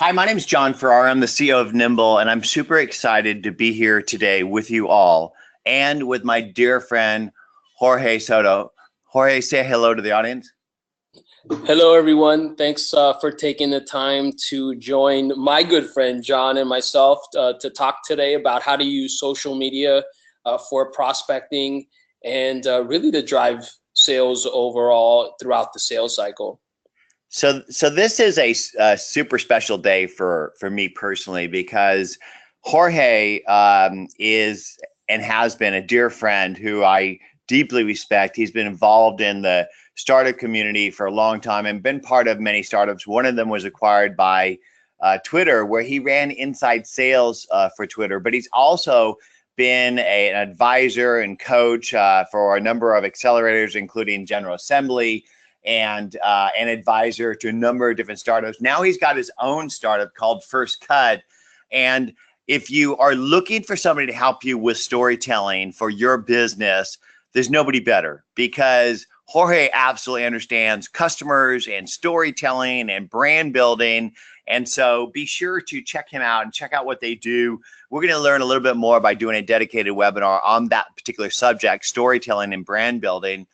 Hi, my name is John Ferrara. I'm the CEO of Nimble, and I'm super excited to be here today with you all and with my dear friend, Jorge Soto. Jorge, say hello to the audience. Hello, everyone. Thanks for taking the time to join my good friend John and myself to talk today about how to use social media for prospecting and really to drive sales overall throughout the sales cycle. So this is a super special day for me personally because Jorge is and has been a dear friend who I deeply respect. He's been involved in the startup community for a long time and been part of many startups. One of them was acquired by Twitter, where he ran inside sales for Twitter, but he's also been an advisor and coach for a number of accelerators, including General Assembly, and an advisor to a number of different startups. Now he's got his own startup called First Cut. And if you are looking for somebody to help you with storytelling for your business, there's nobody better, because Jorge absolutely understands customers and storytelling and brand building. And so be sure to check him out and check out what they do. We're going to learn a little bit more by doing a dedicated webinar on that particular subject, storytelling and brand building.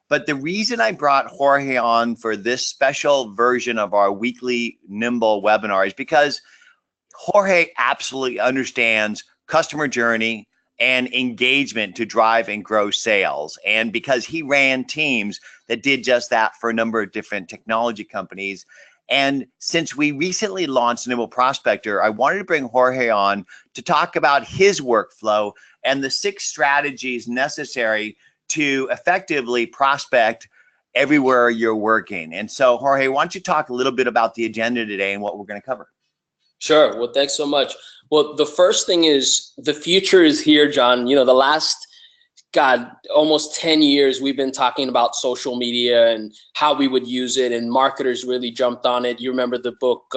But the reason I brought Jorge on for this special version of our weekly Nimble webinar is because Jorge absolutely understands customer journey and engagement to drive and grow sales. And because he ran teams that did just that for a number of different technology companies. And since we recently launched Nimble Prospector, I wanted to bring Jorge on to talk about his workflow and the 6 strategies necessary to effectively prospect everywhere you're working. And so, Jorge, why don't you talk a little bit about the agenda today and what we're going to cover? Sure. Well, thanks so much. Well, the first thing is the future is here, John. You know, the last, almost 10 years, we've been talking about social media and how we would use it, and marketers really jumped on it. You remember the book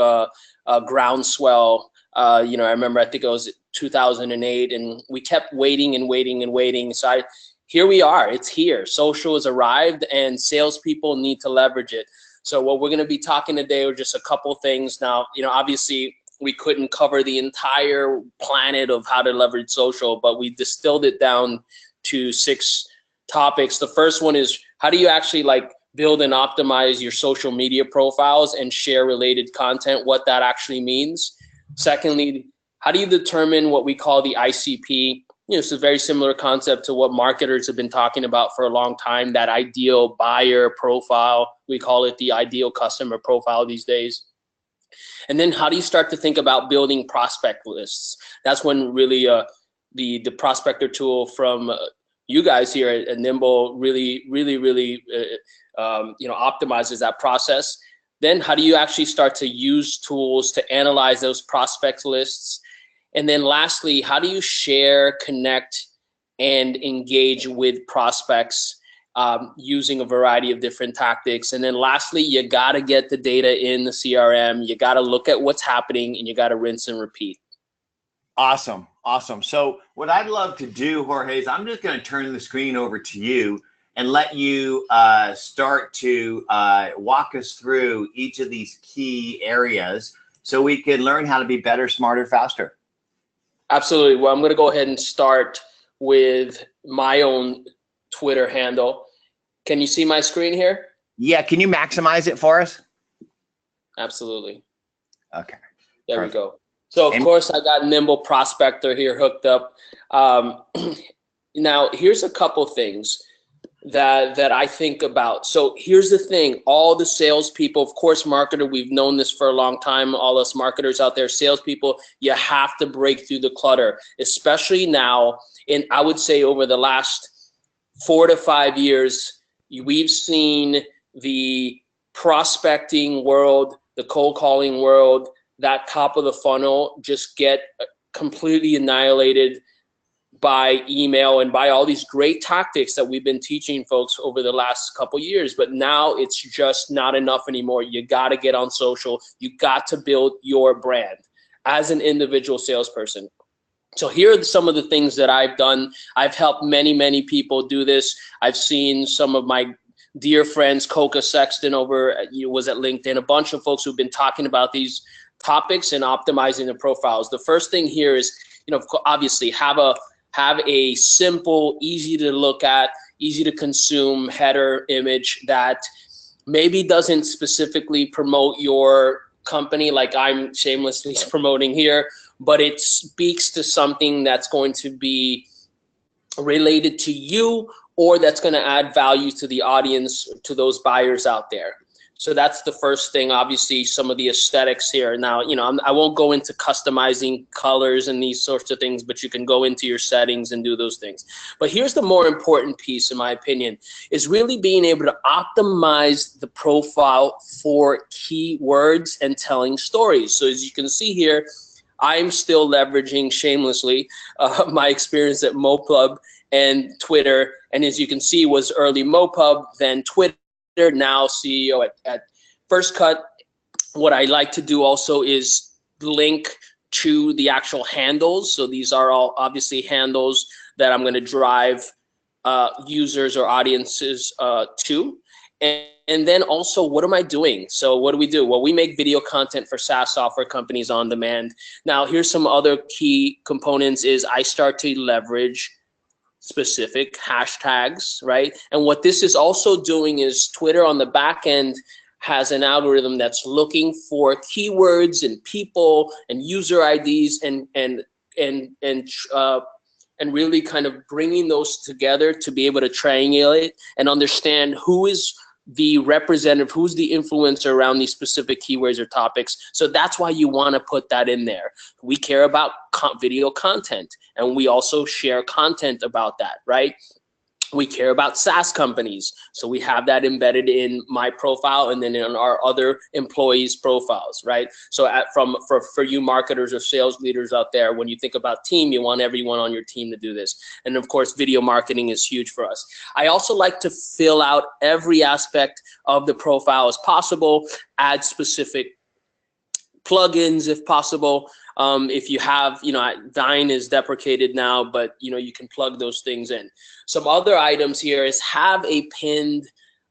Groundswell? I remember, I think it was 2008, and we kept waiting and waiting and waiting. So here we are, it's here. Social has arrived and salespeople need to leverage it. So what we're gonna be talking today are just a couple things. Now, obviously we couldn't cover the entire planet of how to leverage social, but we distilled it down to 6 topics. The first one is, how do you actually build and optimize your social media profiles and share related content, what that actually means. Secondly, how do you determine what we call the ICP? It's a very similar concept to what marketers have been talking about for a long time, that ideal buyer profile. We call it the ideal customer profile these days. And then how do you start to think about building prospect lists? That's when really the Prospector tool from you guys here at Nimble really optimizes that process. Then how do you actually start to use tools to analyze those prospect lists? And then lastly, how do you share, connect, and engage with prospects using a variety of different tactics? And then lastly, you gotta get the data in the CRM, you gotta look at what's happening, and you gotta rinse and repeat. Awesome, awesome. So what I'd love to do, Jorge, is I'm just gonna turn the screen over to you and let you start to walk us through each of these key areas so we can learn how to be better, smarter, faster. Absolutely. Well, I'm going to go ahead and start with my own Twitter handle. Can you see my screen here? Yeah. Can you maximize it for us? Absolutely. Okay. There we go. So of course I got Nimble Prospector here hooked up. Now here's a couple things that I think about. So here's the thing, all the salespeople, of course, marketer, we've known this for a long time, all us marketers out there, salespeople, you have to break through the clutter, especially now. And I would say over the last 4 to 5 years, we've seen the prospecting world, the cold calling world, that top of the funnel just get completely annihilated by email and by all these great tactics that we've been teaching folks over the last couple years. But now it's just not enough anymore. You got to get on social. You got to build your brand as an individual salesperson. So here are some of the things that I've done. I've helped many people do this. I've seen some of my dear friends, Coca Sexton was at LinkedIn, a bunch of folks who've been talking about these topics and optimizing the profiles. The first thing here is, obviously have a simple, easy to look at, easy to consume header image that maybe doesn't specifically promote your company like I'm shamelessly promoting here, but it speaks to something that's going to be related to you, or that's going to add value to the audience, to those buyers out there. So that's the first thing. Obviously, some of the aesthetics here. Now, I won't go into customizing colors and these sorts of things, but you can go into your settings and do those things. But here's the more important piece, in my opinion, is really being able to optimize the profile for keywords and telling stories. So as you can see here, I'm still leveraging shamelessly my experience at MoPub and Twitter. And as you can see, was early MoPub, then Twitter, now CEO at First Cut. What I like to do also is link to the actual handles. So these are all obviously handles that I'm going to drive users or audiences to. And then also, what am I doing? So what do we do? Well, we make video content for SaaS software companies on demand. Now, here's some other key components is I start to leverage specific hashtags, right? And what this is also doing is Twitter on the back end has an algorithm that's looking for keywords and people and user IDs and really kind of bringing those together to be able to triangulate and understand who is the representative, who's the influencer around these specific keywords or topics. So that's why you want to put that in there. We care about video content, and we also share content about that, right? We care about SaaS companies, so we have that embedded in my profile and then in our other employees' profiles, right? So for you marketers or sales leaders out there, when you think about team, you want everyone on your team to do this. And of course, video marketing is huge for us. I also like to fill out every aspect of the profile as possible, add specific plugins if possible. If you have, Vine is deprecated now, but you can plug those things in. Some other items here is have a pinned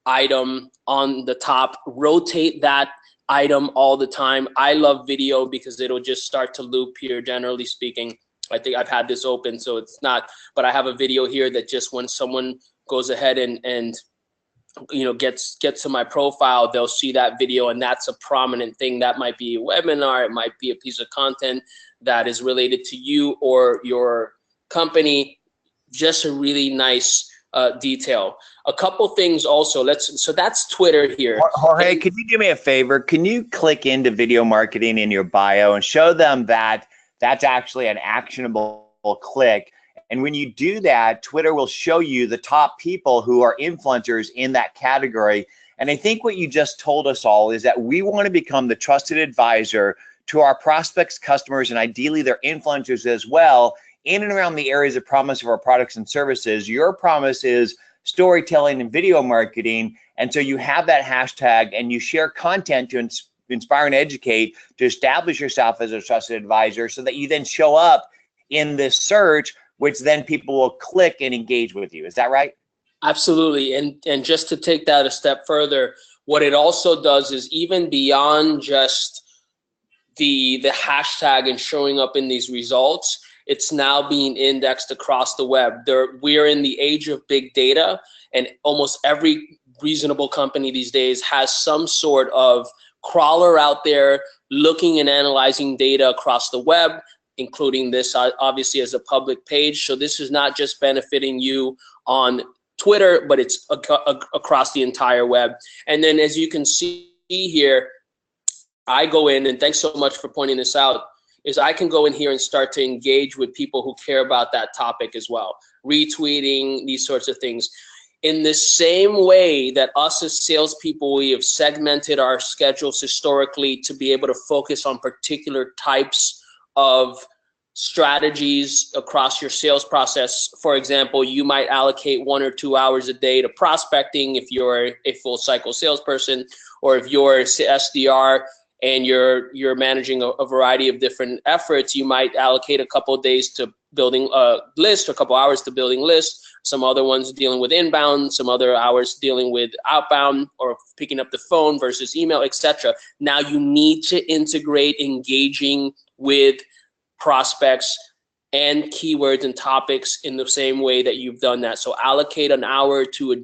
item on the top, rotate that item all the time. I love video because it'll just start to loop here, generally speaking. I think I've had this open, so it's not, but I have a video here that just when someone goes ahead and gets to my profile, they'll see that video, and that's a prominent thing. That might be a webinar, it might be a piece of content that is related to you or your company. Just a really nice detail. A couple things also. So that's Twitter here. Jorge, could you do me a favor? Can you click into video marketing in your bio and show them that that's actually an actionable click? And when you do that, Twitter will show you the top people who are influencers in that category. And I think what you just told us all is that we want to become the trusted advisor to our prospects, customers, and ideally their influencers as well, in and around the areas of promise of our products and services. Your promise is storytelling and video marketing. And so you have that hashtag and you share content to inspire and educate, to establish yourself as a trusted advisor so that you then show up in this search, which then people will click and engage with you. Is that right? Absolutely. And just to take that a step further, what it also does is even beyond just the hashtag and showing up in these results, it's now being indexed across the web. We're in the age of big data, and almost every reasonable company these days has some sort of crawler out there looking and analyzing data across the web, including this obviously as a public page. So this is not just benefiting you on Twitter, but it's across the entire web. And then as you can see here, I go in, and thanks so much for pointing this out, is I can go in here and start to engage with people who care about that topic as well, retweeting, these sorts of things. In the same way that us as salespeople, we have segmented our schedules historically to be able to focus on particular types of strategies across your sales process. For example, you might allocate 1 or 2 hours a day to prospecting if you're a full cycle salesperson, or if you're SDR and you're managing a variety of different efforts, you might allocate a couple of days to building a list, or a couple hours to building lists, some other ones dealing with inbound, some other hours dealing with outbound or picking up the phone versus email, etc. Now you need to integrate engaging with prospects and keywords and topics in the same way that you've done that. So allocate an hour to a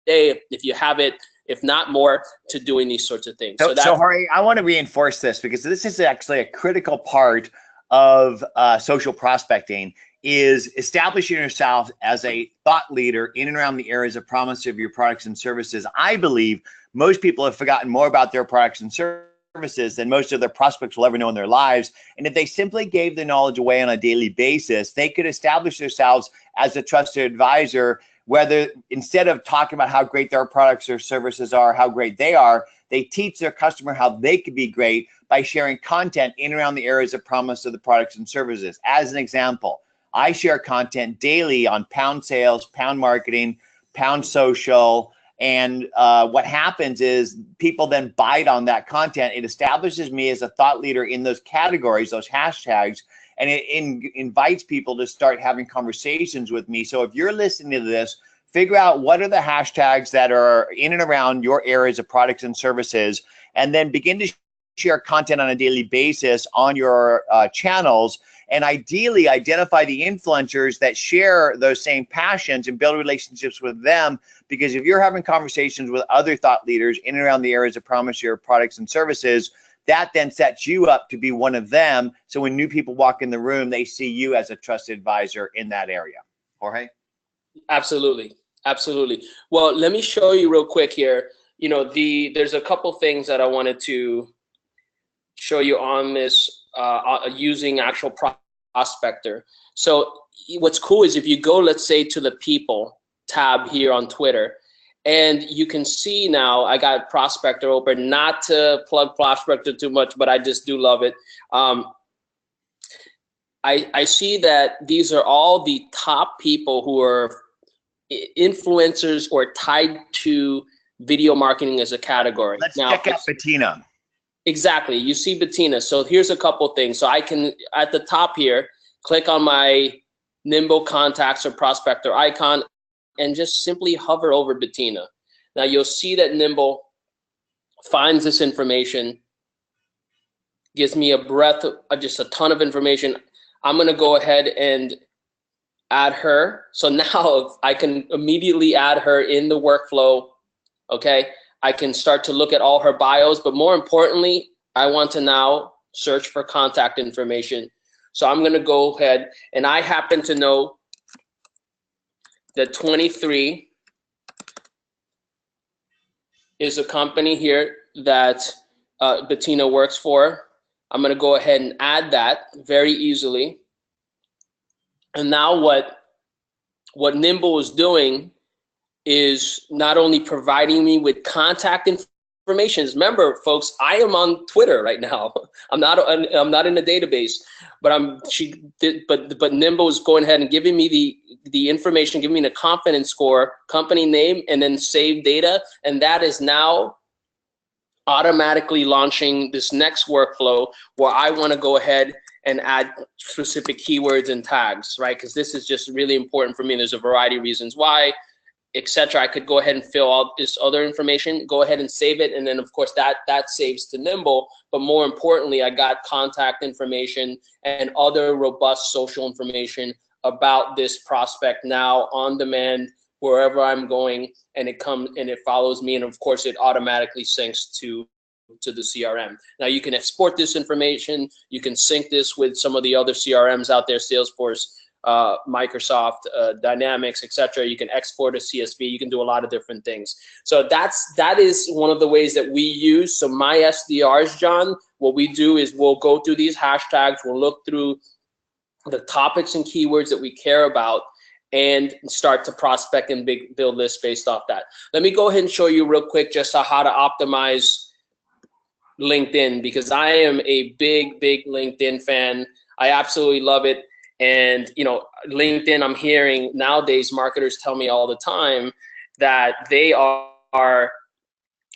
day, if you have it, if not more, to doing these sorts of things. So Jorge, I want to reinforce this, because this is actually a critical part of social prospecting, is establishing yourself as a thought leader in and around the areas of promise of your products and services. I believe most people have forgotten more about their products and services than most of their prospects will ever know in their lives. And if they simply gave the knowledge away on a daily basis, they could establish themselves as a trusted advisor, whether instead of talking about how great their products or services are, how great they are, they teach their customer how they could be great by sharing content in and around the areas of promise of the products and services. As an example, I share content daily on pound sales, pound marketing, pound social, and what happens is people then bite on that content. It establishes me as a thought leader in those categories, those hashtags, and it invites people to start having conversations with me. So if you're listening to this, figure out what are the hashtags that are in and around your areas of products and services, and then begin to share content on a daily basis on your channels, and ideally identify the influencers that share those same passions and build relationships with them. Because if you're having conversations with other thought leaders in and around the areas of promise your products and services, that then sets you up to be one of them. So when new people walk in the room, they see you as a trusted advisor in that area. Jorge? Absolutely. Absolutely. Well, let me show you real quick here. You know, there's a couple things that I wanted to show you on this using actual Prospector. So what's cool is if you go, let's say, to the people tab here on Twitter, and you can see now I got Prospector open, not to plug Prospector too much, but I just do love it. I see that these are all the top people who are influencers or tied to video marketing as a category. Let's check out Bettina. Exactly. You see Bettina. So here's a couple things. So I can, at the top here, click on my Nimble contacts or Prospector icon and just simply hover over Bettina. Now you'll see that Nimble finds this information, gives me a breadth of just a ton of information. I'm going to go ahead and add her. So now I can immediately add her in the workflow. Okay. I can start to look at all her bios, but more importantly, I want to now search for contact information. So I'm going to go ahead, and I happen to know that 23 is a company here that Bettina works for. I'm going to go ahead and add that very easily. And now what Nimble is doing is not only providing me with contact information. Remember, folks, I am on Twitter right now. I'm not in a database, but Nimble is going ahead and giving me the information, giving me the confidence score, company name, and then save data, and that is now automatically launching this next workflow where I want to go ahead and add specific keywords and tags, right? Because this is just really important for me. There's a variety of reasons why, etc. I could go ahead and fill out this other information, go ahead and save it, and then of course that saves to Nimble. But more importantly, I got contact information and other robust social information about this prospect now on demand wherever I'm going, and it comes and it follows me, and of course it automatically syncs to the CRM. Now you can export this information, you can sync this with some of the other CRMs out there, Salesforce, Microsoft, Dynamics, etc. You can export a CSV. You can do a lot of different things. So that is one of the ways that we use. So my SDRs, John, what we do is we'll go through these hashtags. We'll look through the topics and keywords that we care about and start to prospect and build lists based off that. Let me go ahead and show you real quick just how to optimize LinkedIn, because I am a big LinkedIn fan. I absolutely love it. And, you know, LinkedIn, I'm hearing nowadays marketers tell me all the time that they are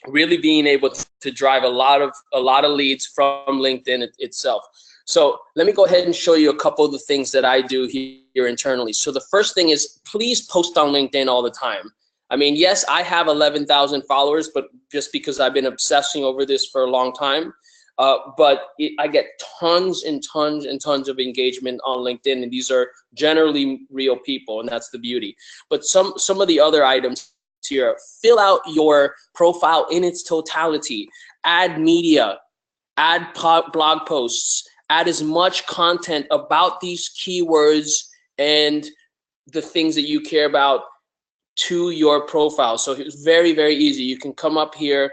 really being able to drive a lot of leads from LinkedIn itself. So let me go ahead and show you a couple of the things that I do here internally. So the first thing is, please post on LinkedIn all the time. I mean, yes, I have 11,000 followers, but just because I've been obsessing over this for a long time. I get tons and tons and tons of engagement on LinkedIn, and these are generally real people, and that's the beauty. But some of the other items here: fill out your profile in its totality, add media, add blog posts, add as much content about these keywords and the things that you care about to your profile. So it's very, very easy. You can come up here,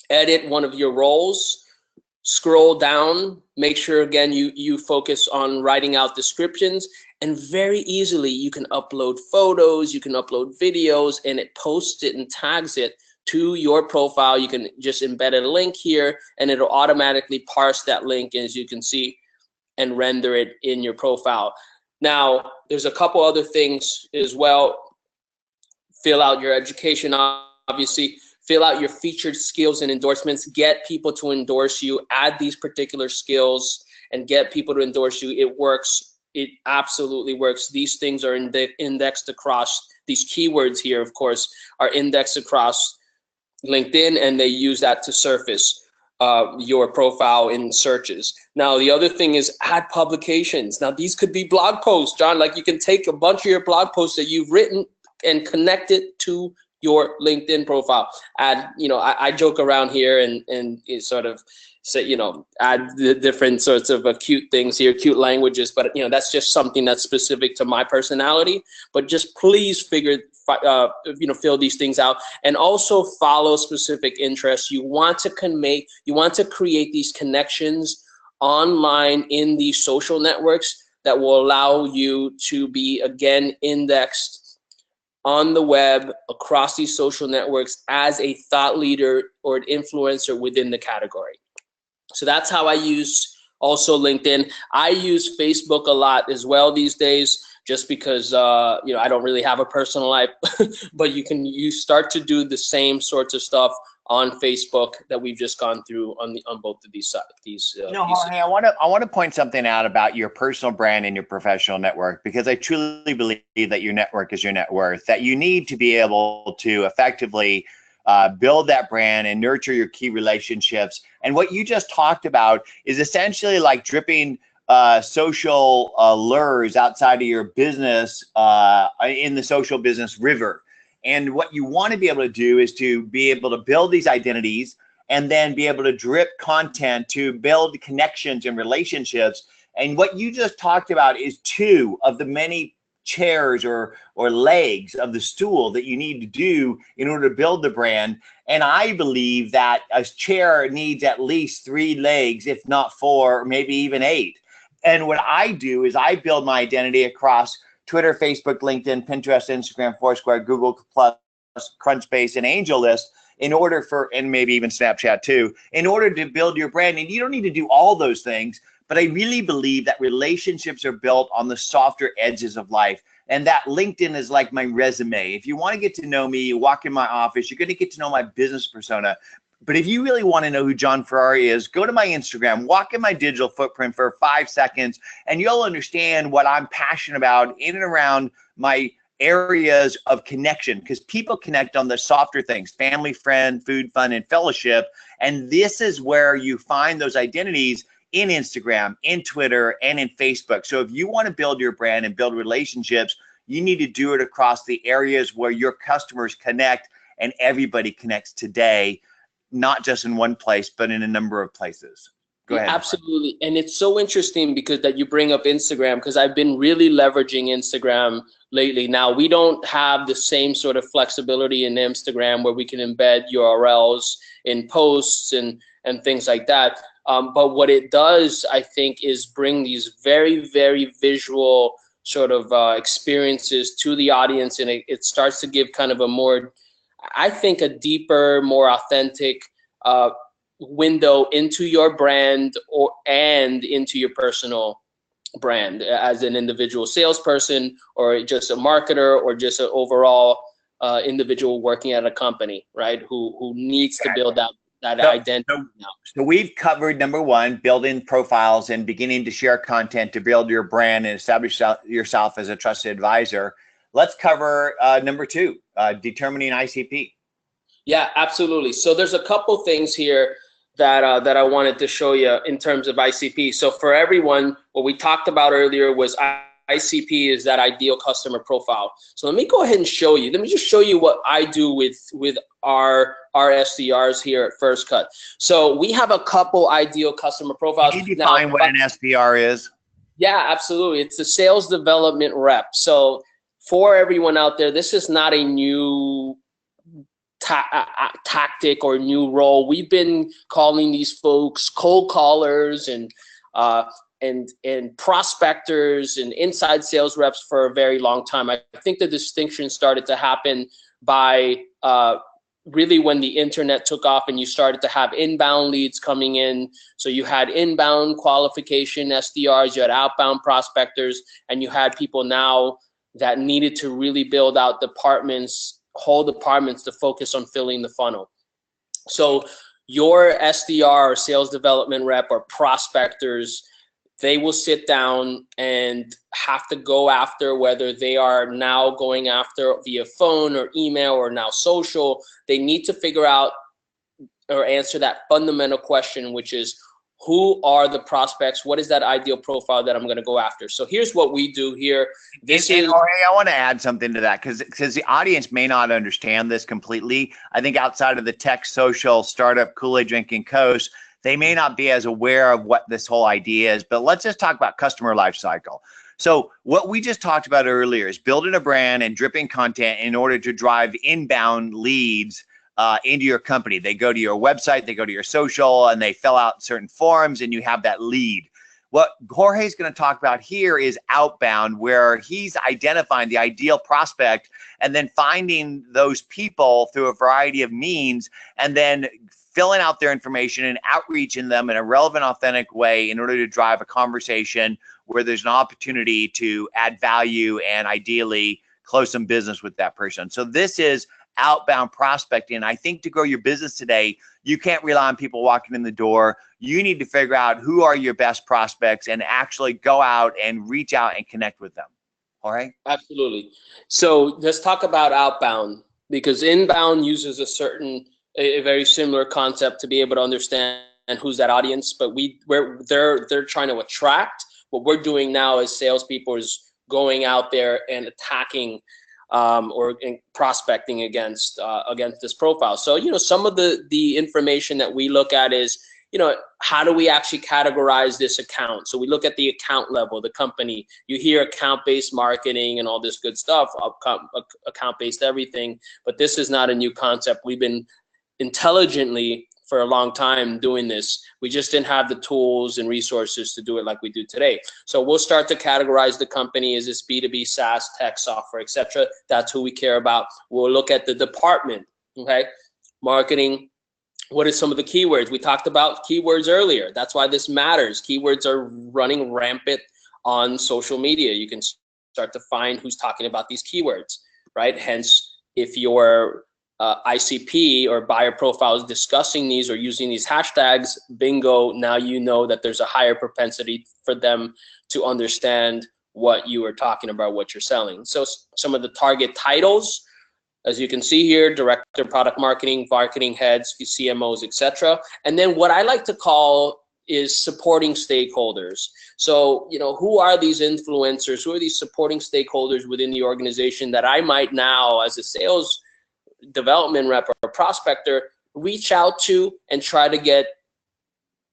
edit one of your roles, scroll down, make sure again you focus on writing out descriptions, and very easily you can upload photos, you can upload videos, and it posts it and tags it to your profile. You can just embed a link here and it'll automatically parse that link, as you can see, and render it in your profile. Now, there's a couple other things as well. Fill out your education, obviously. Fill out your featured skills and endorsements. Get people to endorse you. Add these particular skills and get people to endorse you. It works. It absolutely works. These things are indexed across, these keywords here, of course, are indexed across LinkedIn, and they use that to surface your profile in searches. Now, the other thing is add publications. Now, these could be blog posts, John. Like, you can take a bunch of your blog posts that you've written and connect it to your LinkedIn profile. Add, I joke around here and sort of say, add the different sorts of cute things here, cute languages, but that's just something that's specific to my personality. But just please fill these things out, and also follow specific interests. You want to create these connections online in these social networks that will allow you to be, again, indexed on the web across these social networks as a thought leader or an influencer within the category. So that's how I use also LinkedIn. I use Facebook a lot as well these days, just because I don't really have a personal life, but you start to do the same sorts of stuff on Facebook that we've just gone through on both of these sides. Jorge, I want to point something out about your personal brand and your professional network, because I truly believe that your network is your net worth, that you need to be able to effectively build that brand and nurture your key relationships. And what you just talked about is essentially like dripping social lures outside of your business in the social business river. And what you want to be able to do is to be able to build these identities and then be able to drip content to build connections and relationships. And what you just talked about is two of the many chairs or legs of the stool that you need to do in order to build the brand. And I believe that a chair needs at least 3 legs, if not 4, maybe even 8. And what I do is I build my identity across Twitter, Facebook, LinkedIn, Pinterest, Instagram, Foursquare, Google+, Crunchbase, and AngelList and maybe even Snapchat too, in order to build your brand. And you don't need to do all those things, but I really believe that relationships are built on the softer edges of life. And that LinkedIn is like my resume. If you want to get to know me, you walk in my office, you're going to get to know my business persona. But if you really want to know who John Ferrari is, go to my Instagram, walk in my digital footprint for 5 seconds, and you'll understand what I'm passionate about in and around my areas of connection, because people connect on the softer things: family, friend, food, fun, and fellowship. And this is where you find those identities in Instagram, in Twitter, and in Facebook. So if you want to build your brand and build relationships, you need to do it across the areas where your customers connect, and everybody connects today, not just in one place, but in a number of places. Go ahead. Absolutely. And it's so interesting because that you bring up Instagram, because I've been really leveraging Instagram lately. Now, we don't have the same sort of flexibility in Instagram where we can embed URLs in posts and things like that. But what it does, I think, is bring these very, very visual sort of experiences to the audience. And it starts to give kind of a more, I think, a deeper, more authentic window into your brand and into your personal brand as an individual salesperson, or just a marketer, or just an overall individual working at a company, right? Who needs to build that So, identity now. so we've covered number one, building profiles and beginning to share content to build your brand and establish yourself as a trusted advisor. Let's cover number two, determining ICP. Yeah, absolutely. So there's a couple things here that that I wanted to show you in terms of ICP. So for everyone, what we talked about earlier was ICP is that ideal customer profile. So let me go ahead and show you. Let me just show you what I do with our SDRs here at First Cut. So we have a couple ideal customer profiles. Can you define what an SDR is? Yeah, absolutely. It's a sales development rep. So for everyone out there, this is not a new tactic or new role. We've been calling these folks cold callers and prospectors and inside sales reps for a very long time. I think the distinction started to happen by really when the internet took off and you started to have inbound leads coming in. So you had inbound qualification SDRs, you had outbound prospectors, and you had people now that needed to really build out departments, whole departments to focus on filling the funnel. So your SDR or sales development rep or prospectors, they will sit down and have to go after, whether they are now going after via phone or email or now social, they need to figure out or answer that fundamental question, which is, who are the prospects? What is that ideal profile that I'm going to go after? So here's what we do here. Jorge, I want to add something to that because the audience may not understand this completely. I think outside of the tech, social, startup, Kool-Aid drinking coast, they may not be as aware of what this whole idea is. But let's just talk about customer life cycle. So what we just talked about earlier is building a brand and dripping content in order to drive inbound leads into your company. They go to your website, they go to your social, and they fill out certain forms, and you have that lead. What Jorge is going to talk about here is outbound, where he's identifying the ideal prospect and then finding those people through a variety of means and then filling out their information and outreaching them in a relevant, authentic way in order to drive a conversation where there's an opportunity to add value and ideally close some business with that person. So this is outbound prospecting. I think to grow your business today, you can't rely on people walking in the door. You need to figure out who are your best prospects and actually go out and reach out and connect with them. All right? Absolutely. So let's talk about outbound, because inbound uses a very similar concept to be able to understand who's that audience, but they're trying to attract. What we're doing now as salespeople is going out there and attacking or prospecting against this profile. So, some of the information that we look at is, how do we actually categorize this account? So we look at the account level, the company. You hear account-based marketing and all this good stuff, account-based everything, but this is not a new concept. We've been intelligently for a long time doing this. We just didn't have the tools and resources to do it like we do today. So we'll start to categorize the company. Is this B2B, SaaS, tech, software, etc.? That's who we care about. We'll look at the department, okay? Marketing. What are some of the keywords? We talked about keywords earlier. That's why this matters. Keywords are running rampant on social media. You can start to find who's talking about these keywords, right? Hence, if your ICP or buyer profile is discussing these or using these hashtags, bingo, now you know that there's a higher propensity for them to understand what you are talking about, what you're selling. So some of the target titles, as you can see here, director, product marketing, marketing heads, CMOs, etc. And then what I like to call is supporting stakeholders. So, who are these influencers? Who are these supporting stakeholders within the organization that I might now, as a sales development rep or prospector, reach out to and try to get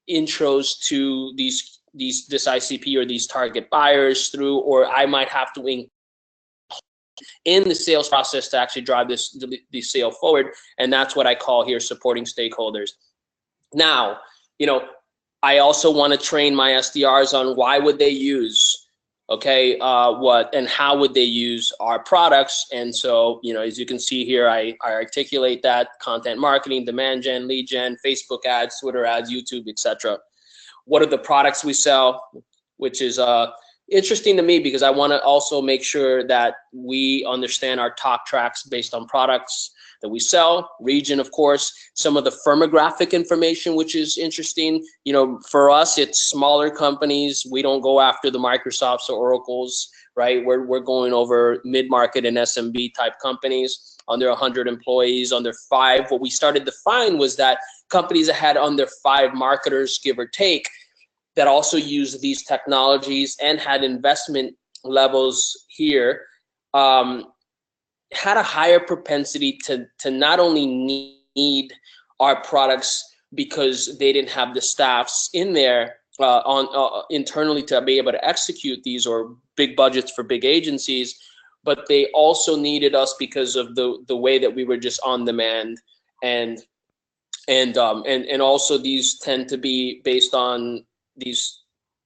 intros to this ICP or these target buyers through, or I might have to in the sales process to actually drive the sale forward. And that's what I call here supporting stakeholders. Now, I also want to train my SDRs on why would they use what and how would they use our products. And so, as you can see here, I articulate that: content marketing, demand gen, lead gen, Facebook ads, Twitter ads, YouTube, etc. What are the products we sell? Which is interesting to me because I want to also make sure that we understand our talk tracks based on products that we sell, region, of course, some of the firmographic information, which is interesting. You know, for us, it's smaller companies. We don't go after the Microsofts or Oracles, right? We're going over mid-market and SMB type companies, under 100 employees, under 5. What we started to find was that companies that had under 5 marketers, give or take, that also use these technologies and had investment levels here, had a higher propensity to not only need our products because they didn't have the staffs in there internally to be able to execute these, or big budgets for big agencies, but they also needed us because of the way that we were just on demand, and also these tend to be based on these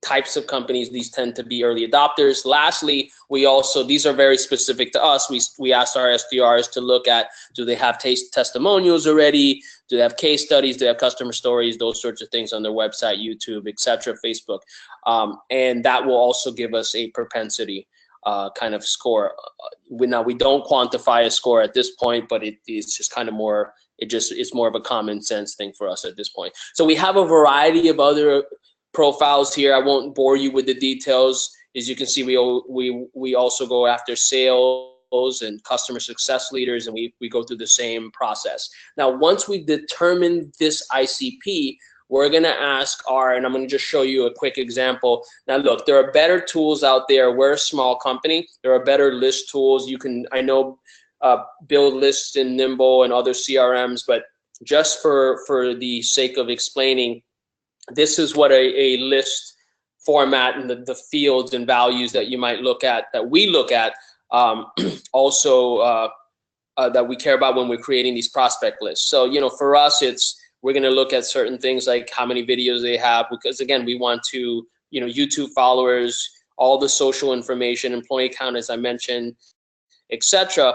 types of companies. These tend to be early adopters. Lastly, we also, these are very specific to us. We asked our SDRs to look at, do they have testimonials already? Do they have case studies? Do they have customer stories? Those sorts of things on their website, YouTube, etc., Facebook. And that will also give us a propensity kind of score. Now, we don't quantify a score at this point, but it's just kind of more, it's more of a common sense thing for us at this point. So we have a variety of other profiles here. I won't bore you with the details. As you can see, we also go after sales and customer success leaders, and we go through the same process. Now, once we determine this ICP, we're gonna ask and I'm gonna just show you a quick example. Now look, there are better tools out there. We're a small company. There are better list tools. You can, I know, build lists in Nimble and other CRMs, but just for the sake of explaining, this is what a list format and the fields and values that you might look at, that we look at, also that we care about when we're creating these prospect lists. So, you know, for us, we're going to look at certain things like how many videos they have, because again, we want to, you know, YouTube followers, all the social information, employee count, as I mentioned, etc.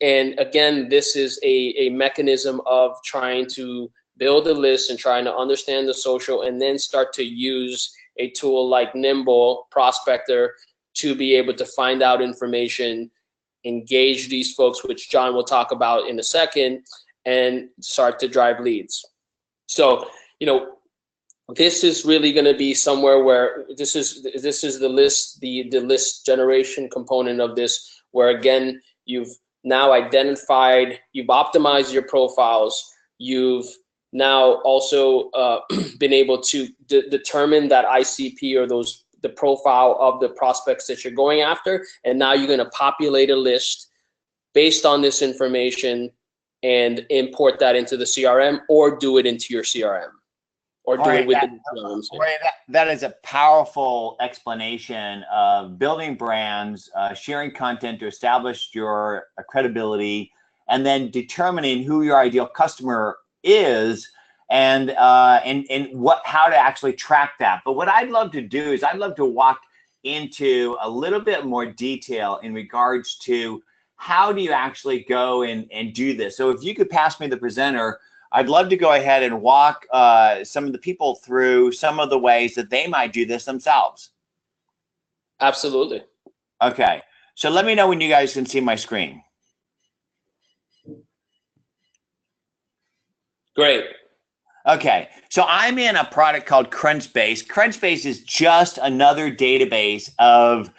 And again, this is a mechanism of trying to build a list and trying to understand the social, and then start to use a tool like Nimble, Prospector, to be able to find out information, engage these folks, which John will talk about in a second, and start to drive leads. So, you know, this is really going to be somewhere where this is the list, the list generation component of this, where again, you've now identified, you've optimized your profiles, you've now also been able to determine that ICP, or the profile of the prospects that you're going after, and now you're going to populate a list based on this information and import that into the CRM, or do it into your CRM, or do it with the CRM. That is a powerful explanation of building brands, sharing content to establish your credibility, and then determining who your ideal customer is, and how to actually track that. But what I'd love to do is I'd love to walk into a little bit more detail in regards to how do you actually go and do this. So if you could pass me the presenter, I'd love to go ahead and walk some of the people through some of the ways that they might do this themselves. Absolutely. Okay, so let me know when you guys can see my screen. Great. Okay, so I'm in a product called Crunchbase. Crunchbase is just another database of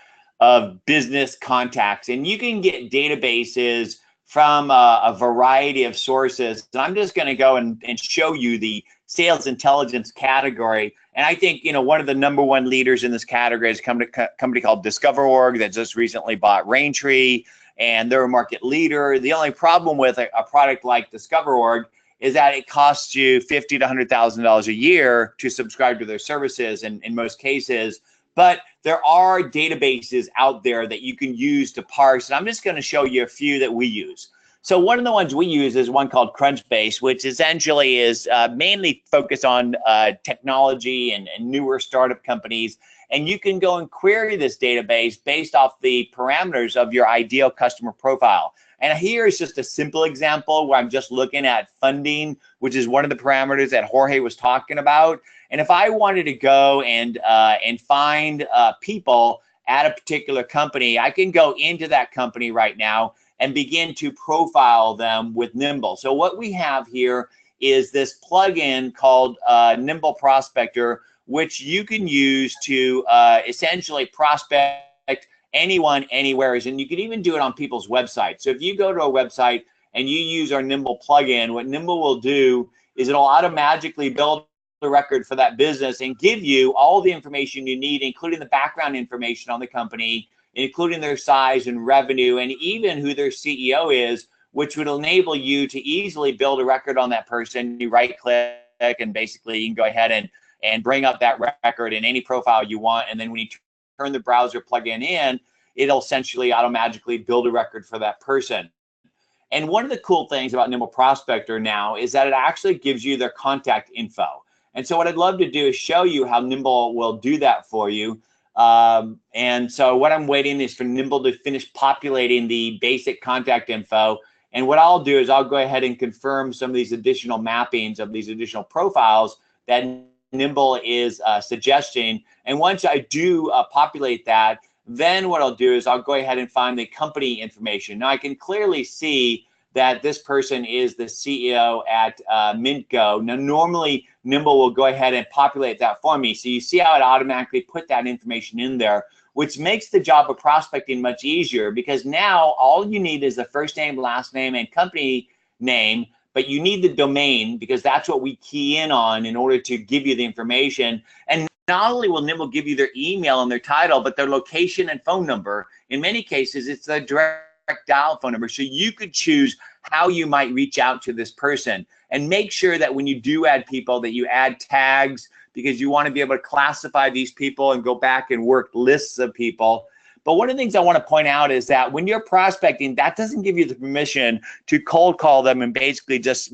business contacts, and you can get databases from a variety of sources. And I'm just going to go and show you the sales intelligence category. And I think, you know, one of the #1 leaders in this category is a company called Discover.org that just recently bought Raintree, and they're a market leader. The only problem with a product like Discover.org is that it costs you $50,000 to $100,000 a year to subscribe to their services in most cases. But there are databases out there that you can use to parse, and I'm just going to show you a few that we use. So one of the ones we use is one called Crunchbase, which essentially is mainly focused on technology and newer startup companies. And you can go and query this database based off the parameters of your ideal customer profile. And here is just a simple example where I'm just looking at funding, which is one of the parameters that Jorge was talking about. And if I wanted to go and find people at a particular company, I can go into that company right now and begin to profile them with Nimble. So what we have here is this plugin called Nimble Prospector, which you can use to essentially prospect anyone, anywhere. And you can even do it on people's websites. So if you go to a website and you use our Nimble plugin, what Nimble will do is it'll automatically build a record for that business and give you all the information you need, including the background information on the company, including their size and revenue, and even who their CEO is, which would enable you to easily build a record on that person. You right click and basically you can go ahead and bring up that record in any profile you want. And then when you turn the browser plugin in, it'll essentially automatically build a record for that person. And one of the cool things about Nimble Prospector now is that it actually gives you their contact info. And so what I'd love to do is show you how Nimble will do that for you. And so what I'm waiting is for Nimble to finish populating the basic contact info. And what I'll do is I'll go ahead and confirm some of these additional mappings of these additional profiles that Nimble is suggesting. And once I do populate that, then what I'll do is I'll go ahead and find the company information. Now I can clearly see that this person is the CEO at Mintgo. Now normally Nimble will go ahead and populate that for me. So you see how it automatically put that information in there, which makes the job of prospecting much easier, because now all you need is the first name, last name, and company name, but you need the domain because that's what we key in on in order to give you the information. And not only will Nimble give you their email and their title, but their location and phone number. In many cases, it's a direct dial phone number. So you could choose how you might reach out to this person, and make sure that when you do add people that you add tags, because you want to be able to classify these people and go back and work lists of people. But one of the things I want to point out is that when you're prospecting, that doesn't give you the permission to cold call them and basically just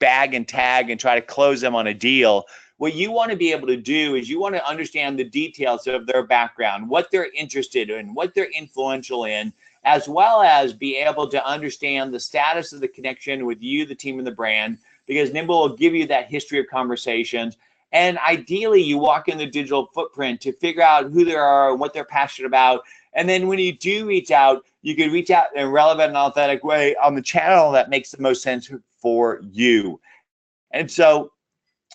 bag and tag and try to close them on a deal. What you want to be able to do is you want to understand the details of their background, what they're interested in, what they're influential in, as well as be able to understand the status of the connection with you, the team, and the brand, because Nimble will give you that history of conversations. And ideally, you walk in the digital footprint to figure out who they are and what they're passionate about. And then when you do reach out, you can reach out in a relevant and authentic way on the channel that makes the most sense for you. And so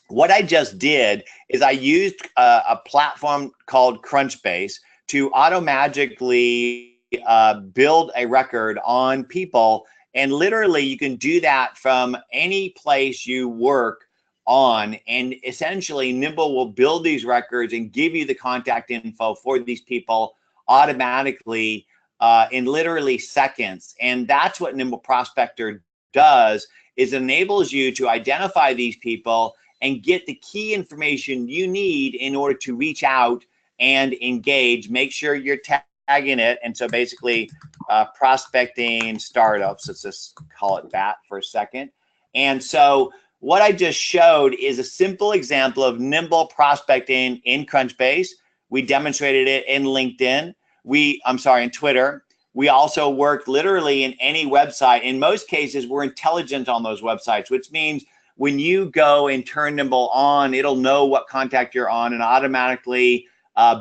what I just did is I used a platform called Crunchbase to automagically build a record on people. And literally, you can do that from any place you work on. And essentially, Nimble will build these records and give you the contact info for these people automatically in literally seconds. And that's what Nimble Prospector does, is enables you to identify these people and get the key information you need in order to reach out and engage. Make sure you're tagging it. And so basically prospecting startups, let's just call it that for a second. And so what I just showed is a simple example of Nimble prospecting in Crunchbase. We demonstrated it in LinkedIn. In Twitter. We also work literally in any website. In most cases, we're intelligent on those websites, which means when you go and turn Nimble on, it'll know what contact you're on and automatically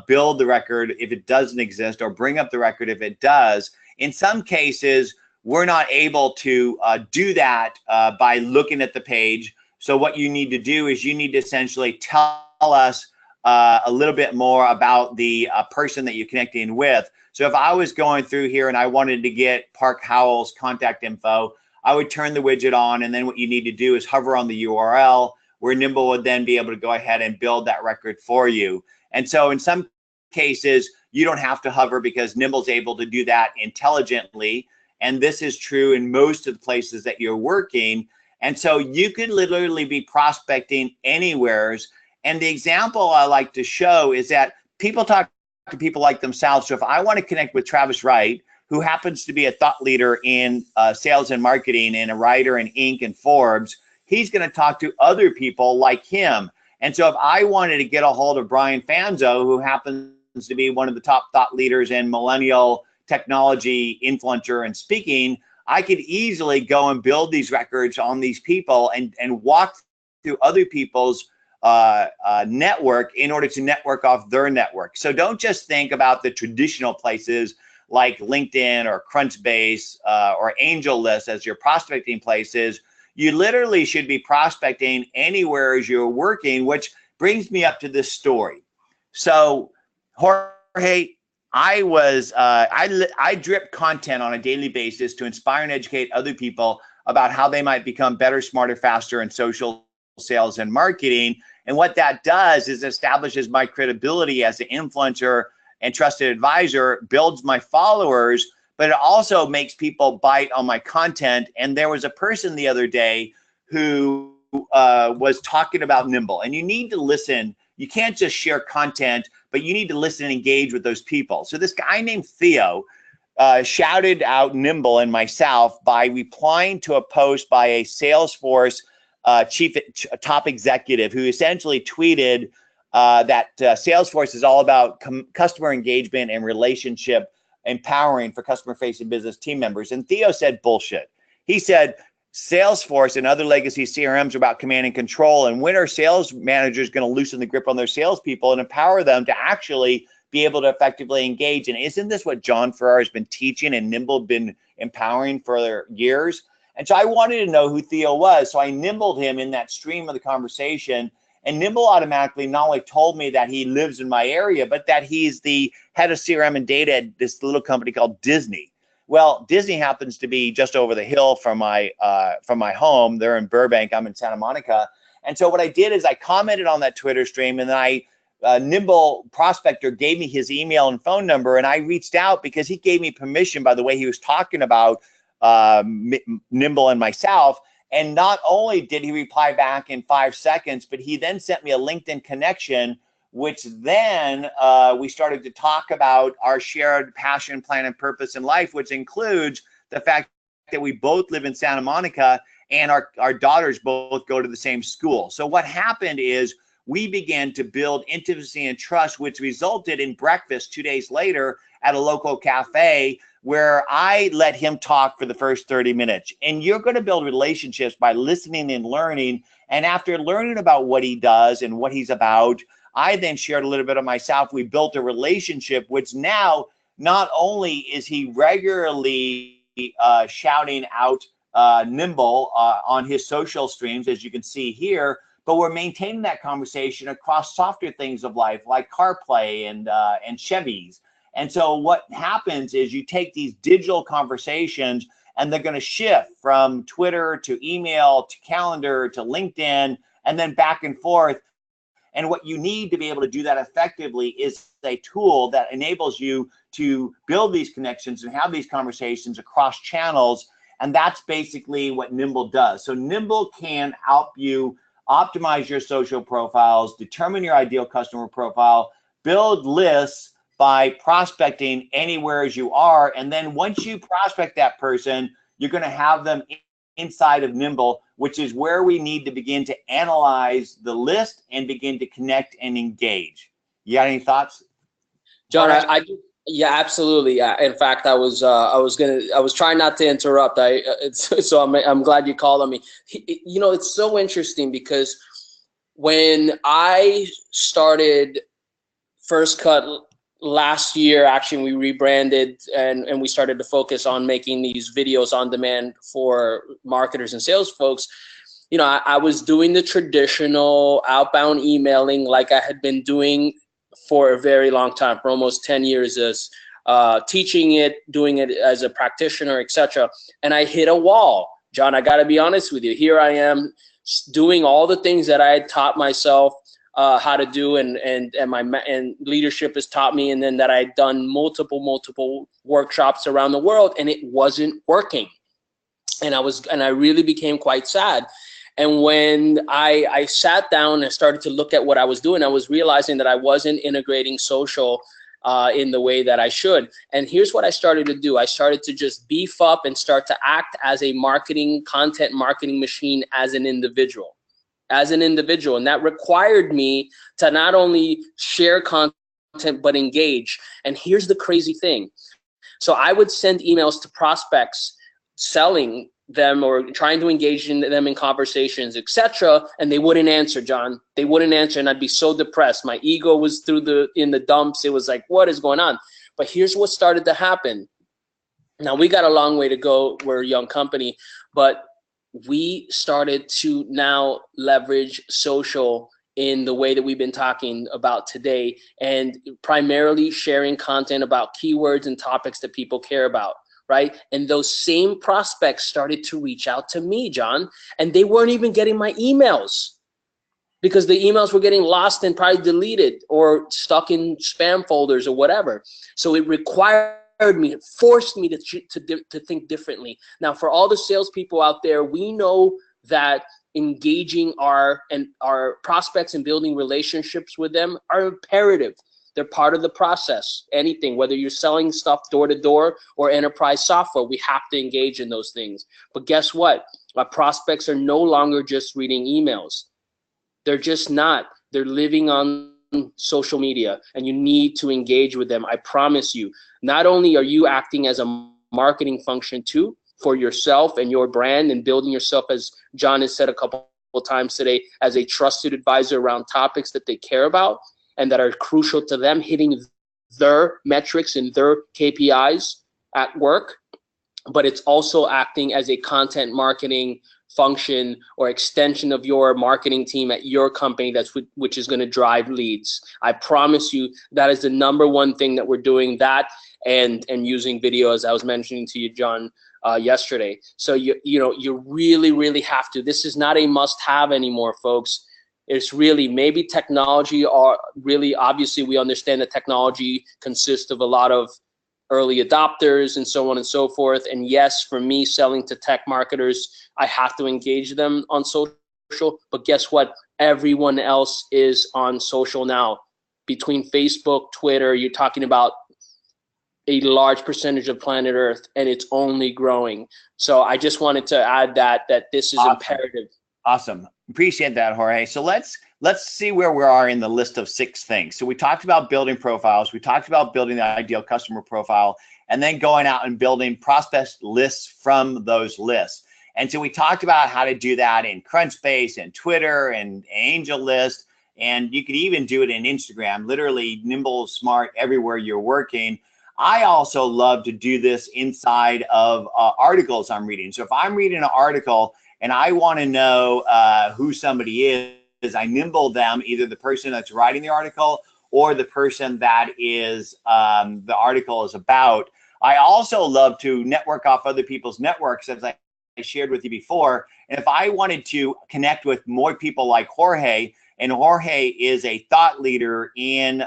build the record if it doesn't exist, or bring up the record if it does. In some cases, we're not able to do that by looking at the page. So what you need to do is you need to essentially tell us a little bit more about the person that you're connecting with. So if I was going through here and I wanted to get Park Howell's contact info, I would turn the widget on, and then what you need to do is hover on the URL, where Nimble would then be able to go ahead and build that record for you. And so in some cases, you don't have to hover because Nimble's able to do that intelligently. And this is true in most of the places that you're working. And so you could literally be prospecting anywheres. And the example I like to show is that people talk to people like themselves. So if I want to connect with Travis Wright, who happens to be a thought leader in sales and marketing and a writer in Inc. and Forbes, he's going to talk to other people like him. And so if I wanted to get a hold of Brian Fanzo, who happens to be one of the top thought leaders in millennial technology, influencer, and speaking, I could easily go and build these records on these people and walk through other people's network in order to network off their network. So don't just think about the traditional places like LinkedIn or Crunchbase or AngelList as your prospecting places. You literally should be prospecting anywhere as you're working, which brings me up to this story. So Jorge, I drip content on a daily basis to inspire and educate other people about how they might become better, smarter, faster in social sales and marketing. And what that does is establishes my credibility as an influencer and trusted advisor, builds my followers, but it also makes people bite on my content. And there was a person the other day who was talking about Nimble, and you need to listen. You can't just share content, but you need to listen and engage with those people. So this guy named Theo shouted out Nimble and myself by replying to a post by a Salesforce top executive who essentially tweeted that Salesforce is all about customer engagement and relationship empowering for customer-facing business team members. And Theo said bullshit. He said Salesforce and other legacy CRMs are about command and control, and when are sales managers going to loosen the grip on their salespeople and empower them to actually be able to effectively engage? And isn't this what John Ferrara has been teaching and Nimble been empowering for years? And so I wanted to know who Theo was. So I nimbled him in that stream of the conversation. And Nimble automatically not only told me that he lives in my area, but that he's the head of CRM and data at this little company called Disney. Well, Disney happens to be just over the hill from my home. They're in Burbank. I'm in Santa Monica. And so what I did is I commented on that Twitter stream, and then Nimble Prospector gave me his email and phone number, and I reached out because he gave me permission by the way he was talking about Nimble and myself. And not only did he reply back in 5 seconds, but he then sent me a LinkedIn connection, which then we started to talk about our shared passion, plan, and purpose in life, which includes the fact that we both live in Santa Monica and our daughters both go to the same school. So what happened is we began to build intimacy and trust, which resulted in breakfast 2 days later at a local cafe where I let him talk for the first 30 minutes. And you're going to build relationships by listening and learning. And after learning about what he does and what he's about, I then shared a little bit of myself. We built a relationship, which now not only is he regularly shouting out Nimble on his social streams, as you can see here, but we're maintaining that conversation across softer things of life like CarPlay and Chevys. And so what happens is you take these digital conversations and they're going to shift from Twitter to email to calendar to LinkedIn and then back and forth. And what you need to be able to do that effectively is a tool that enables you to build these connections and have these conversations across channels. And that's basically what Nimble does. So Nimble can help you optimize your social profiles, determine your ideal customer profile, build lists by prospecting anywhere as you are. And then once you prospect that person, you're going to have them inside of Nimble, which is where we need to begin to analyze the list and begin to connect and engage. You got any thoughts? John, yeah, absolutely. In fact, I was trying not to interrupt. So I'm glad you called on me. You know, it's so interesting because when I started First Cut last year, actually, we rebranded and we started to focus on making these videos on demand for marketers and sales folks. You know, I was doing the traditional outbound emailing like I had been doing for a very long time, for almost 10 years, as teaching it, doing it as a practitioner, etc. And I hit a wall. John, I got to be honest with you. Here I am doing all the things that I had taught myself how to do, and leadership has taught me, and then that I'd done multiple workshops around the world, and it wasn't working. And I really became quite sad. And when I sat down and started to look at what I was doing, I was realizing that I wasn't integrating social in the way that I should. And here's what I started to do. I started to just beef up and start to act as a content marketing machine as an individual. And that required me to not only share content, but engage. And here's the crazy thing. So I would send emails to prospects selling them or trying to engage them in conversations, etc., and they wouldn't answer, John. They wouldn't answer, and I'd be so depressed. My ego was in the dumps. It was like, what is going on? But here's what started to happen. Now, we got a long way to go. We're a young company, but we started to now leverage social in the way that we've been talking about today, and primarily sharing content about keywords and topics that people care about, right? And those same prospects started to reach out to me, John, and they weren't even getting my emails because the emails were getting lost and probably deleted or stuck in spam folders or whatever. So it required me, it forced me to think differently. Now, for all the salespeople out there, we know that engaging our prospects and building relationships with them are imperative. They're part of the process. Anything, whether you're selling stuff door to door or enterprise software, we have to engage in those things. But guess what? Our prospects are no longer just reading emails. They're just not. They're living on social media, and you need to engage with them. I promise you, not only are you acting as a marketing function too for yourself and your brand and building yourself, as John has said a couple of times today, as a trusted advisor around topics that they care about and that are crucial to them hitting their metrics and their KPIs at work, but it's also acting as a content marketing function or extension of your marketing team at your company, which is going to drive leads. I promise you that is the number one thing that we're doing, that and using video, as I was mentioning to you, John, yesterday. So you really have to. This is not a must-have anymore, folks. It's really, maybe technology are really, obviously we understand that technology consists of a lot of early adopters and so on and so forth. And yes, for me, selling to tech marketers, I have to engage them on social. But guess what? Everyone else is on social now. Between Facebook, Twitter, you're talking about a large percentage of planet Earth, and it's only growing. So I just wanted to add that this is imperative. Awesome. Appreciate that, Jorge. So let's see where we are in the list of 6 things. So we talked about building profiles. We talked about building the ideal customer profile, and then going out and building prospect lists from those lists. And so we talked about how to do that in Crunchbase and Twitter and AngelList, and you could even do it in Instagram, literally nimble, smart, everywhere you're working. I also love to do this inside of articles I'm reading. So if I'm reading an article and I want to know who somebody is, I nimble them, either the person that's writing the article or the person that is the article is about. I also love to network off other people's networks, as I shared with you before. And if I wanted to connect with more people like Jorge, and Jorge is a thought leader in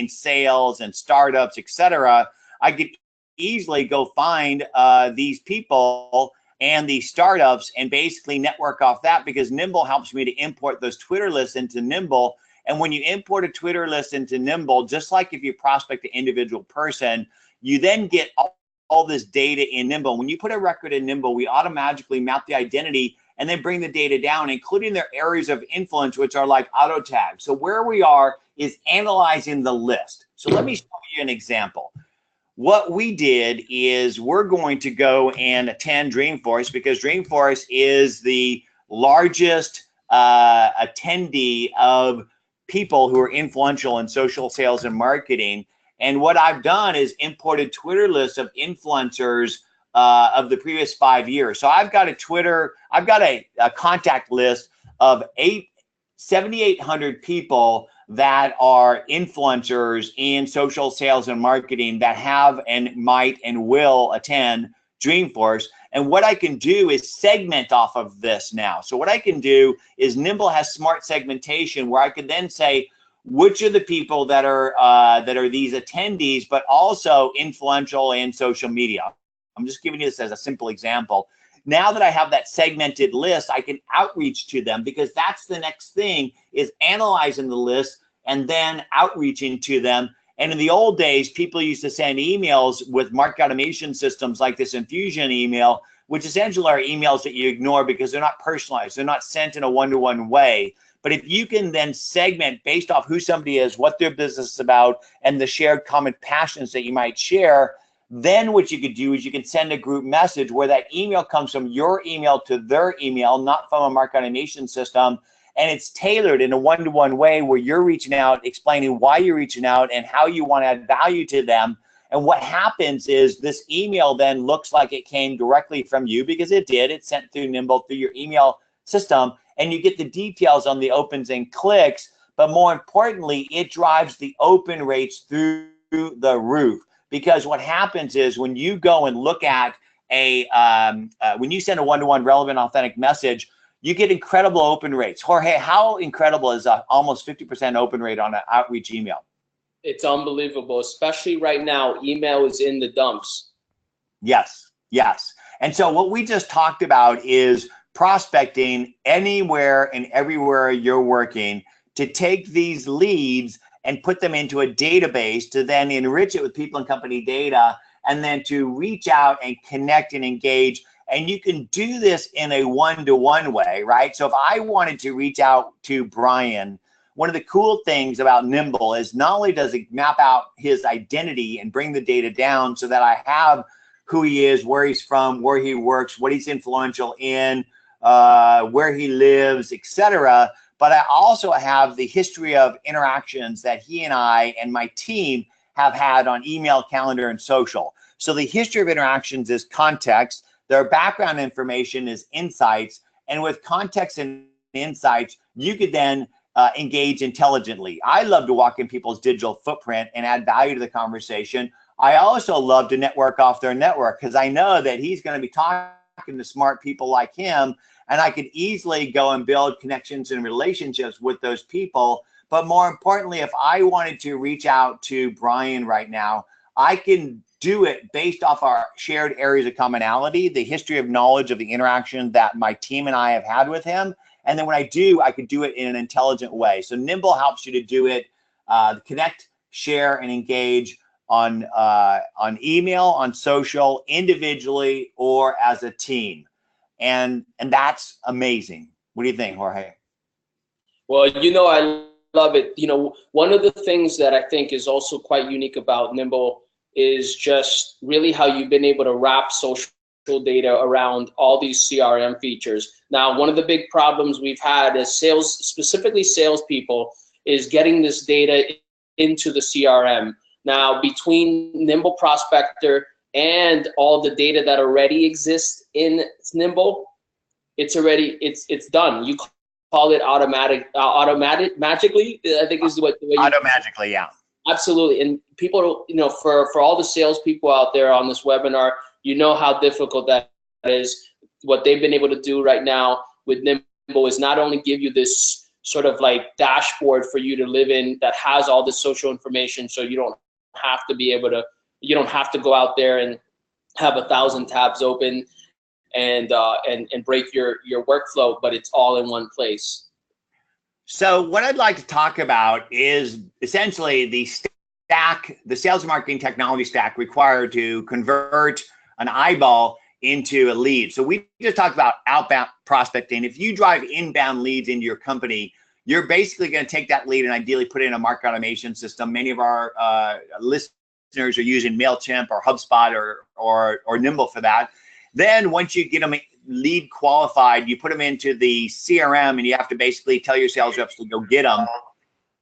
sales and startups, etc., I could easily go find these people and these startups and basically network off that, because Nimble helps me to import those Twitter lists into Nimble. And when you import a Twitter list into Nimble, just like if you prospect an individual person, you then get all this data in Nimble. When you put a record in Nimble, we automatically map the identity and then bring the data down, including their areas of influence, which are like auto tags. So where we are is analyzing the list. So let me show you an example. What we did is we're going to go and attend Dreamforce, because Dreamforce is the largest attendee of people who are influential in social sales and marketing. And what I've done is imported Twitter lists of influencers of the previous 5 years. So I've got a contact list of 7,800 people that are influencers in social sales and marketing that have and might and will attend Dreamforce. And what I can do is segment off of this now. So what I can do is Nimble has smart segmentation, where I could then say which are the people that are these attendees, but also influential in social media. I'm just giving you this as a simple example. Now that I have that segmented list, I can outreach to them, because that's the next thing, is analyzing the list and then outreaching to them. And in the old days, people used to send emails with market automation systems like this Infusion email, which essentially are emails that you ignore because they're not personalized. They're not sent in a one-to-one way. But if you can then segment based off who somebody is, what their business is about, and the shared common passions that you might share, Then what you could do is you can send a group message where that email comes from your email to their email, not from a market automation system. And it's tailored in a one-to-one way where you're reaching out, explaining why you're reaching out and how you want to add value to them. And what happens is this email then looks like it came directly from you, because it did. It's sent through Nimble through your email system, and you get the details on the opens and clicks. But more importantly, it drives the open rates through the roof. Because what happens is when you go and look at when you send a one-to-one relevant, authentic message, you get incredible open rates. Jorge, how incredible is almost 50% open rate on an outreach email? It's unbelievable, especially right now. Email is in the dumps. Yes, yes. And so what we just talked about is prospecting anywhere and everywhere you're working to take these leads and put them into a database to then enrich it with people and company data, and then to reach out and connect and engage. And you can do this in a one-to-one way, right? So if I wanted to reach out to Brian, one of the cool things about Nimble is not only does it map out his identity and bring the data down so that I have who he is, where he's from, where he works, what he's influential in, where he lives, etc. But I also have the history of interactions that he and I and my team have had on email, calendar, and social. So the history of interactions is context. Their background information is insights. And with context and insights, you could then engage intelligently. I love to walk in people's digital footprint and add value to the conversation. I also love to network off their network, because I know that he's going to be talking to smart people like him, and I could easily go and build connections and relationships with those people. But more importantly, if I wanted to reach out to Brian right now, I can do it based off our shared areas of commonality, the history of knowledge of the interaction that my team and I have had with him. And then when I do, I could do it in an intelligent way. So Nimble helps you to do it, connect, share, and engage on email, on social, individually, or as a team. And that's amazing. What do you think, Jorge? Well, I love it. One of the things that I think is also quite unique about Nimble is just really how you've been able to wrap social data around all these CRM features. Now, one of the big problems we've had as specifically salespeople, is getting this data into the CRM. Now, between Nimble Prospector and all the data that already exists in Nimble, it's done. You call it automatic magically, I think is the way you Automagically, yeah. Absolutely. And people, for all the salespeople out there on this webinar, how difficult that is. What they've been able to do right now with Nimble is not only give you this sort of like dashboard for you to live in that has all this social information, so you don't have to go out there and have 1,000 tabs open and break your workflow, but it's all in one place. So what I'd like to talk about is essentially the stack, the sales and marketing technology stack required to convert an eyeball into a lead. So we just talked about outbound prospecting. If you drive inbound leads into your company, you're basically going to take that lead and ideally put it in a market automation system. Many of our listeners are using MailChimp or HubSpot or Nimble for that. Then once you get them lead qualified, you put them into the CRM, and you have to basically tell your sales reps to go get them.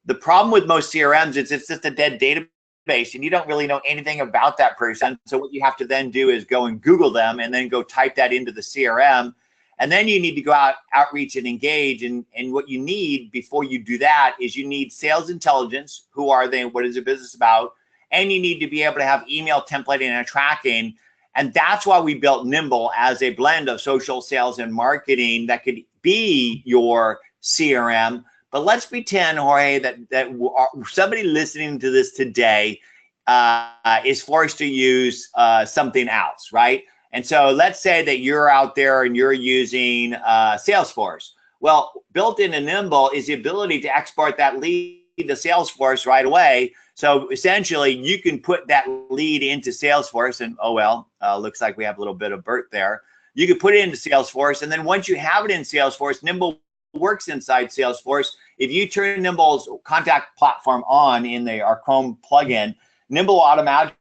The problem with most CRMs is it's just a dead database, and you don't really know anything about that person. So what you have to then do is go and Google them, and then go type that into the CRM. And then you need to go out, outreach, and engage. And what you need before you do that is you need sales intelligence. Who are they? What is their business about? And you need to be able to have email templating and tracking. And that's why we built Nimble as a blend of social, sales, and marketing that could be your CRM. But let's pretend, Jorge, that somebody listening to this today is forced to use something else, right? And so let's say that you're out there and you're using Salesforce. Well, built into Nimble is the ability to export that lead to Salesforce right away. So essentially, you can put that lead into Salesforce, and looks like we have a little bit of Bert there. You can put it into Salesforce, and then once you have it in Salesforce, Nimble works inside Salesforce. If you turn Nimble's contact platform on in our Chrome plugin, Nimble will automatically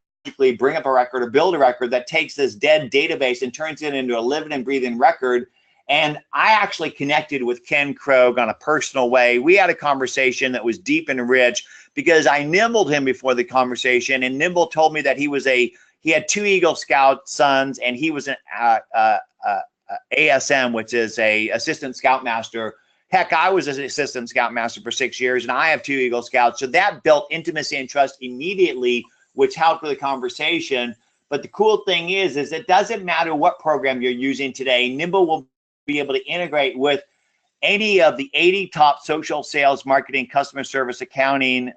bring up a record or build a record that takes this dead database and turns it into a living and breathing record. And I actually connected with Ken Krogh on a personal way. We had a conversation that was deep and rich because I nimbled him before the conversation, and Nimble told me that he had 2 Eagle Scout sons, and he was an ASM, which is a assistant scoutmaster. Heck, I was an assistant scoutmaster for 6 years, and I have 2 Eagle Scouts. So that built intimacy and trust immediately, which helped with the conversation. But the cool thing is it doesn't matter what program you're using today. Nimble will be able to integrate with any of the 80 top social sales, marketing, customer service, accounting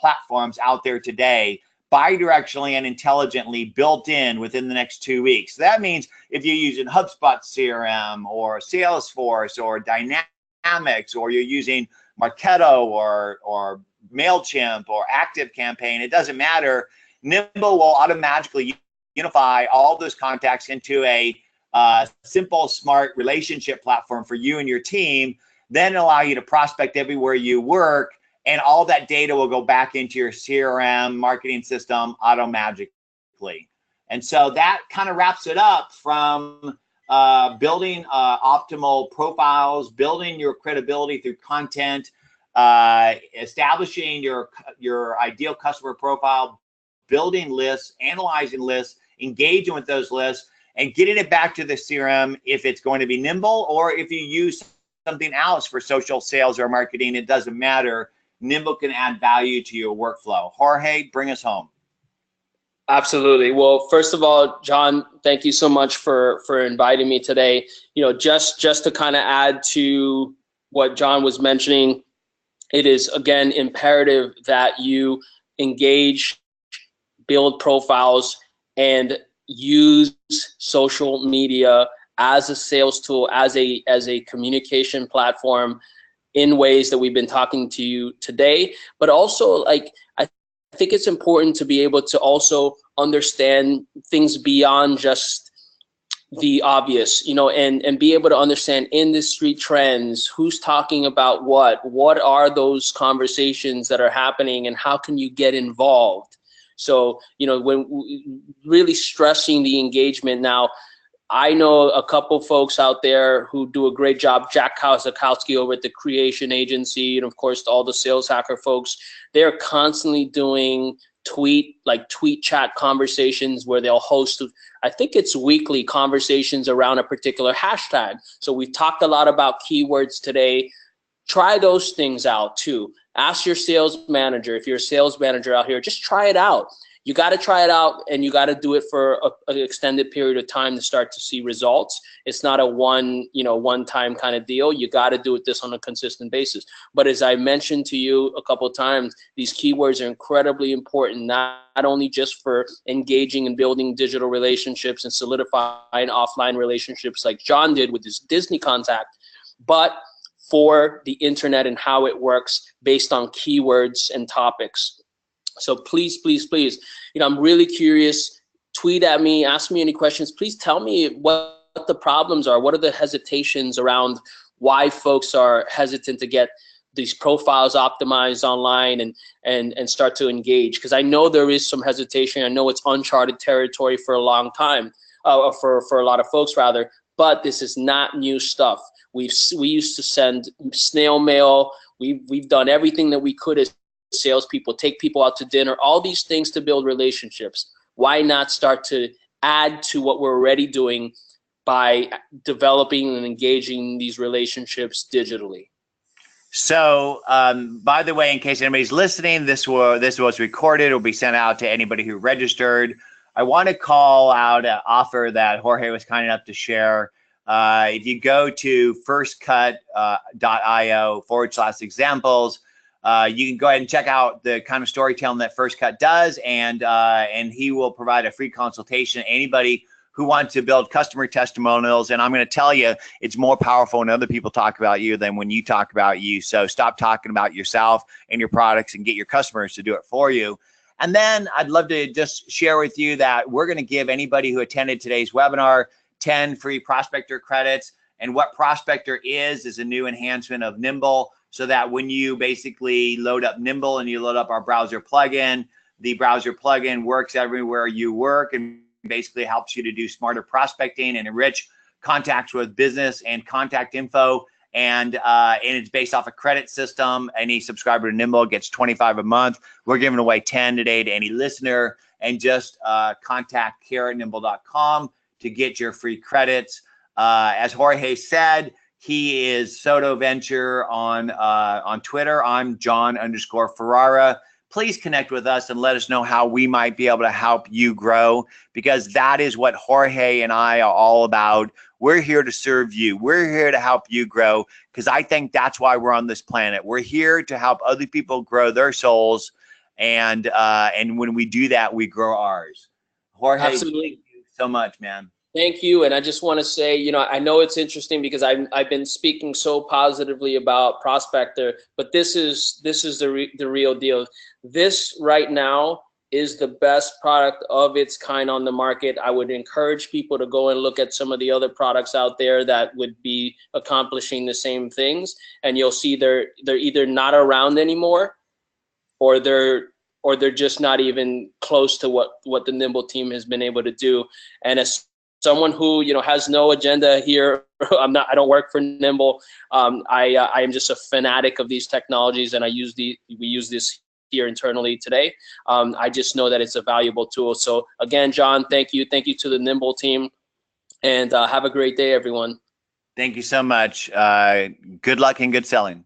platforms out there today, bidirectionally and intelligently built in within the next 2 weeks. So that means if you're using HubSpot CRM or Salesforce or Dynamics, or you're using Marketo or MailChimp or ActiveCampaign, it doesn't matter. Nimble will automatically unify all those contacts into a simple, smart relationship platform for you and your team, then allow you to prospect everywhere you work, and all that data will go back into your CRM marketing system auto-magically. And so that kind of wraps it up from building optimal profiles, building your credibility through content, establishing your ideal customer profile, building lists, analyzing lists, engaging with those lists, and getting it back to the CRM if it's going to be Nimble, or if you use something else for social sales or marketing, it doesn't matter. Nimble can add value to your workflow. Jorge, bring us home. Absolutely. Well, first of all, John, thank you so much for inviting me today. You know, just to kind of add to what John was mentioning, it is, again, imperative that you engage, build profiles, and use social media as a sales tool, as a communication platform in ways that we've been talking to you today. But also, like, I think it's important to be able to also understand things beyond just the obvious, you know, and be able to understand industry trends, who's talking about what are those conversations that are happening, and how can you get involved. So, you know, when really stressing the engagement. Now, I know a couple folks out there who do a great job. Jack Kowalski over at the Creation Agency, and of course all the Sales Hacker folks, they're constantly doing tweet chat conversations where they'll host, I think it's weekly conversations around a particular hashtag. So we've talked a lot about keywords today. Try those things out too. Ask your sales manager, if you're a sales manager out here, just try it out. You got to try it out, and you got to do it for an extended period of time to start to see results. It's not a one-time kind of deal. You got to do this on a consistent basis. But as I mentioned to you a couple of times, these keywords are incredibly important, not only just for engaging and building digital relationships and solidifying offline relationships like John did with his Disney contact, but for the internet and how it works based on keywords and topics. So please, please, please, you know, I'm really curious. Tweet at me, ask me any questions. Please tell me what the problems are. What are the hesitations around why folks are hesitant to get these profiles optimized online and start to engage? Because I know there is some hesitation. I know it's uncharted territory for a long time, for a lot of folks rather. But this is not new stuff. We used to send snail mail. We've done everything that we could as salespeople, take people out to dinner, all these things to build relationships. Why not start to add to what we're already doing by developing and engaging these relationships digitally? So, by the way, in case anybody's listening, this was recorded. It will be sent out to anybody who registered. I want to call out an offer that Jorge was kind enough to share. If you go to firstcut.io/examples, you can go ahead and check out the kind of storytelling that First Cut does, and he will provide a free consultation to anybody who wants to build customer testimonials. And I'm going to tell you, it's more powerful when other people talk about you than when you talk about you. So stop talking about yourself and your products and get your customers to do it for you. And then I'd love to just share with you that we're going to give anybody who attended today's webinar 10 free Prospector credits. And what Prospector is a new enhancement of Nimble, so that when you basically load up Nimble and you load up our browser plugin, The browser plugin works everywhere you work and basically helps you to do smarter prospecting and enrich contacts with business and contact info. And it's based off a credit system. Any subscriber to Nimble gets 25 a month. We're giving away 10 today to any listener. And just contact care@nimble.com to get your free credits. As Jorge said, he is Soto Venture on Twitter. I'm John_Ferrara. Please connect with us and let us know how we might be able to help you grow, because that is what Jorge and I are all about. We're here to serve you. We're here to help you grow, because I think that's why we're on this planet. We're here to help other people grow their souls, and when we do that, we grow ours. Jorge, Absolutely. thank you so much, man. Thank you. And I just want to say, you know, I know it's interesting because I've been speaking so positively about Prospector, but this is the real deal. This right now is the best product of its kind on the market. I would encourage people to go and look at some of the other products out there that would be accomplishing the same things, and you'll see they're either not around anymore, or they're just not even close to what the Nimble team has been able to do. And as someone who, you know, has no agenda here, I don't work for Nimble. I am just a fanatic of these technologies, and we use this here internally today. I just know that it's a valuable tool. So again, John, thank you to the Nimble team, and have a great day, everyone. Thank you so much. Good luck and good selling.